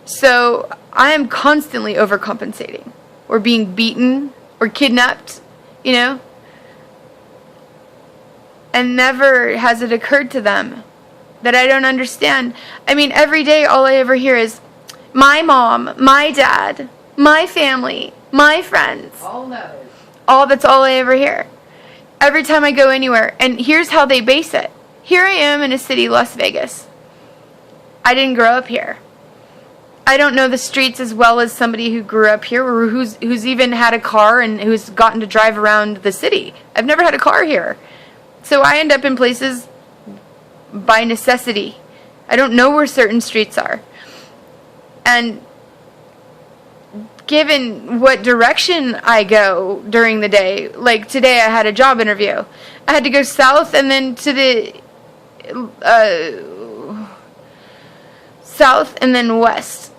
So I am constantly overcompensating, or being beaten, or kidnapped, you know? And never has it occurred to them that I don't understand. I mean, every day all I ever hear is, my mom, my dad, my family, my friends. That's all I ever hear. Every time I go anywhere. And here's how they base it. Here I am in a city, Las Vegas. I didn't grow up here. I don't know the streets as well as somebody who grew up here, or who's even had a car and who's gotten to drive around the city. I've never had a car here. So I end up in places by necessity. I don't know where certain streets are. And given what direction I go during the day, like today I had a job interview. I had to go south and then to the south and then west.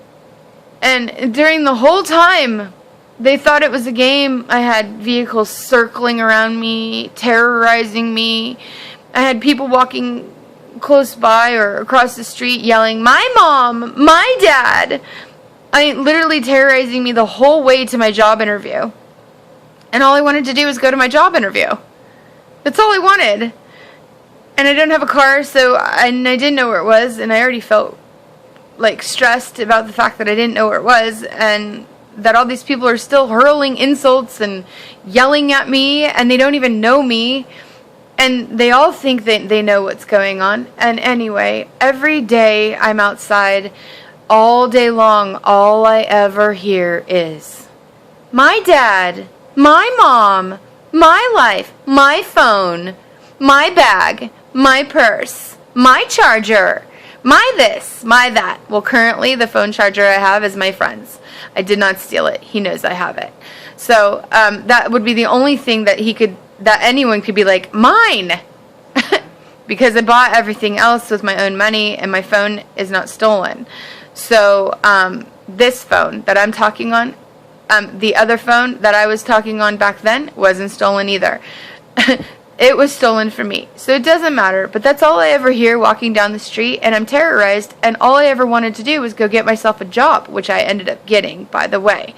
And during the whole time, they thought it was a game. I had vehicles circling around me, terrorizing me. I had people walking close by or across the street yelling, my mom, my dad. Literally terrorizing me the whole way to my job interview. And all I wanted to do was go to my job interview. That's all I wanted. And I don't have a car, so I didn't know where it was, and I already felt like stressed about the fact that I didn't know where it was, and that all these people are still hurling insults and yelling at me, and they don't even know me, and they all think that they know what's going on. And anyway, every day I'm outside, all day long, all I ever hear is, my dad, my mom, my life, my phone, my bag, my purse, my charger, my this, my that. Well, currently the phone charger I have is my friend's. I did not steal it. He knows I have it. So that would be the only thing that anyone could be like, mine. Because I bought everything else with my own money, and my phone is not stolen. So this phone that I'm talking on, the other phone that I was talking on back then wasn't stolen either. It was stolen from me. So it doesn't matter. But that's all I ever hear walking down the street, and I'm terrorized, and all I ever wanted to do was go get myself a job, which I ended up getting, by the way.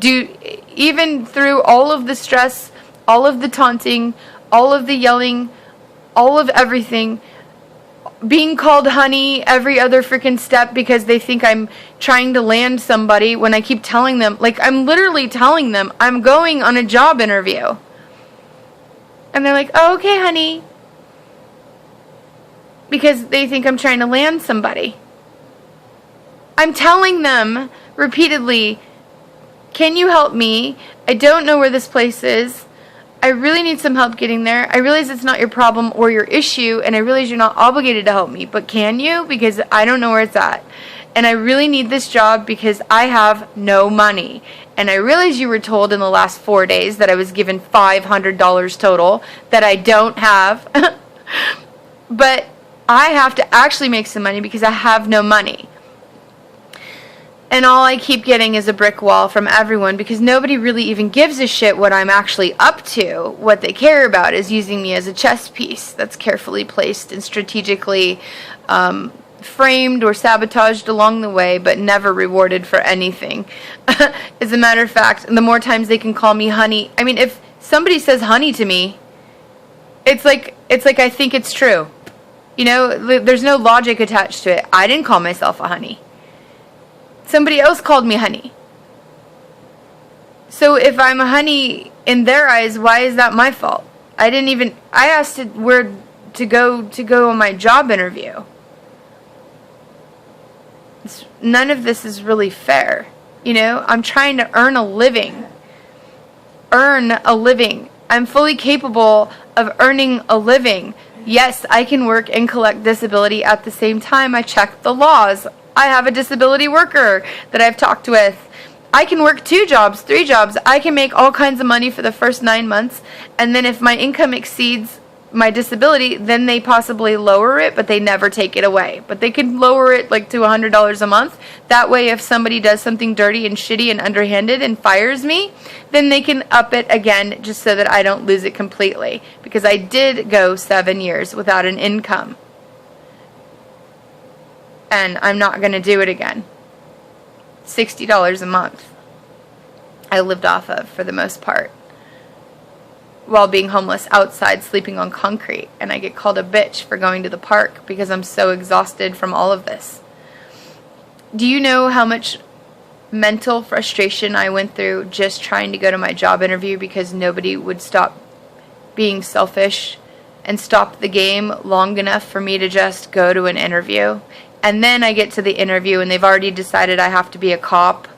Even through all of the stress, all of the taunting, all of the yelling, all of everything, being called honey every other freaking step because they think I'm trying to land somebody, when I keep telling them, like, I'm literally telling them I'm going on a job interview. And they're like, oh, okay, honey. Because they think I'm trying to land somebody. I'm telling them repeatedly, can you help me? I don't know where this place is. I really need some help getting there. I realize it's not your problem or your issue, and I realize you're not obligated to help me. But can you? Because I don't know where it's at. And I really need this job because I have no money. And I realize you were told in the last 4 days that I was given $500 total that I don't have. But I have to actually make some money because I have no money. And all I keep getting is a brick wall from everyone, because nobody really even gives a shit what I'm actually up to. What they care about is using me as a chess piece that's carefully placed and strategically framed or sabotaged along the way, but never rewarded for anything. As a matter of fact, the more times they can call me honey, I mean, if somebody says honey to me, it's like I think it's true. You know, there's no logic attached to it. I didn't call myself a honey. Somebody else called me honey. So if I'm a honey in their eyes, why is that my fault? I asked where to go on my job interview. None of this is really fair. You know, I'm trying to earn a living. I'm fully capable of earning a living. Yes, I can work and collect disability at the same time. I check the laws. I have a disability worker that I've talked with. I can work 2 jobs, 3 jobs. I can make all kinds of money for the first 9 months. And then if my income exceeds my disability, then they possibly lower it, but they never take it away. But they can lower it like to $100 a month. That way, if somebody does something dirty and shitty and underhanded and fires me, then they can up it again just so that I don't lose it completely. Because I did go 7 years without an income. And I'm not going to do it again. $60 a month I lived off of for the most part, while being homeless outside, sleeping on concrete, and I get called a bitch for going to the park because I'm so exhausted from all of this. Do you know how much mental frustration I went through just trying to go to my job interview because nobody would stop being selfish and stop the game long enough for me to just go to an interview? And then I get to the interview and they've already decided I have to be a cop.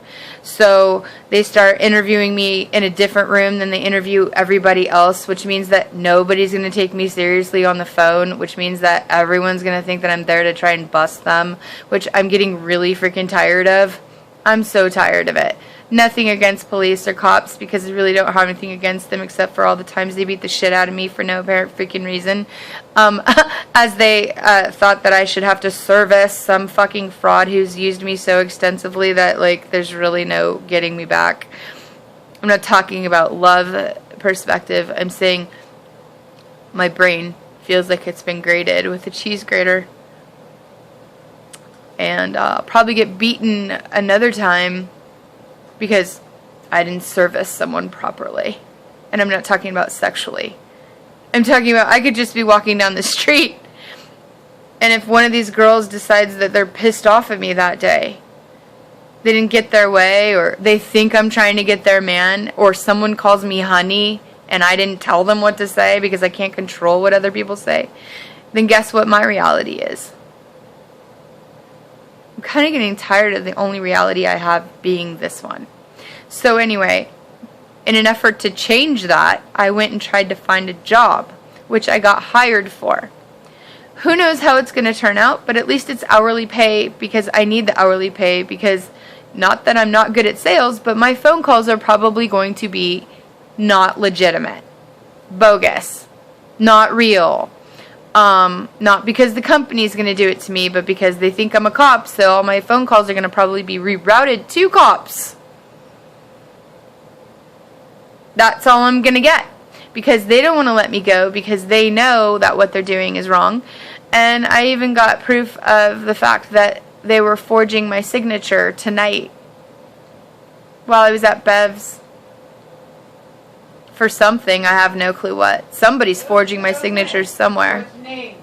So they start interviewing me in a different room than they interview everybody else, which means that nobody's going to take me seriously on the phone, which means that everyone's going to think that I'm there to try and bust them, which I'm getting really freaking tired of. I'm so tired of it. Nothing against police or cops, because I really don't have anything against them except for all the times they beat the shit out of me for no apparent freaking reason. As they thought that I should have to service some fucking fraud who's used me so extensively that, like, there's really no getting me back. I'm not talking about love perspective. I'm saying my brain feels like it's been grated with a cheese grater. And I'll probably get beaten another time because I didn't service someone properly. And I'm not talking about sexually. I'm talking about I could just be walking down the street, and if one of these girls decides that they're pissed off at me that day, they didn't get their way, or they think I'm trying to get their man, or someone calls me honey and I didn't tell them what to say because I can't control what other people say, then guess what my reality is? I'm kind of getting tired of the only reality I have being this one. So anyway, in an effort to change that, I went and tried to find a job, which I got hired for. Who knows how it's going to turn out, but at least it's hourly pay, because I need the hourly pay, because not that I'm not good at sales, but my phone calls are probably going to be not legitimate, bogus, not real. Not because the company's going to do it to me, but because they think I'm a cop, so all my phone calls are going to probably be rerouted to cops. That's all I'm going to get, because they don't want to let me go, because they know that what they're doing is wrong. And I even got proof of the fact that they were forging my signature tonight while I was at Bev's for something. I have no clue what. Somebody's forging my signature somewhere. What's your name?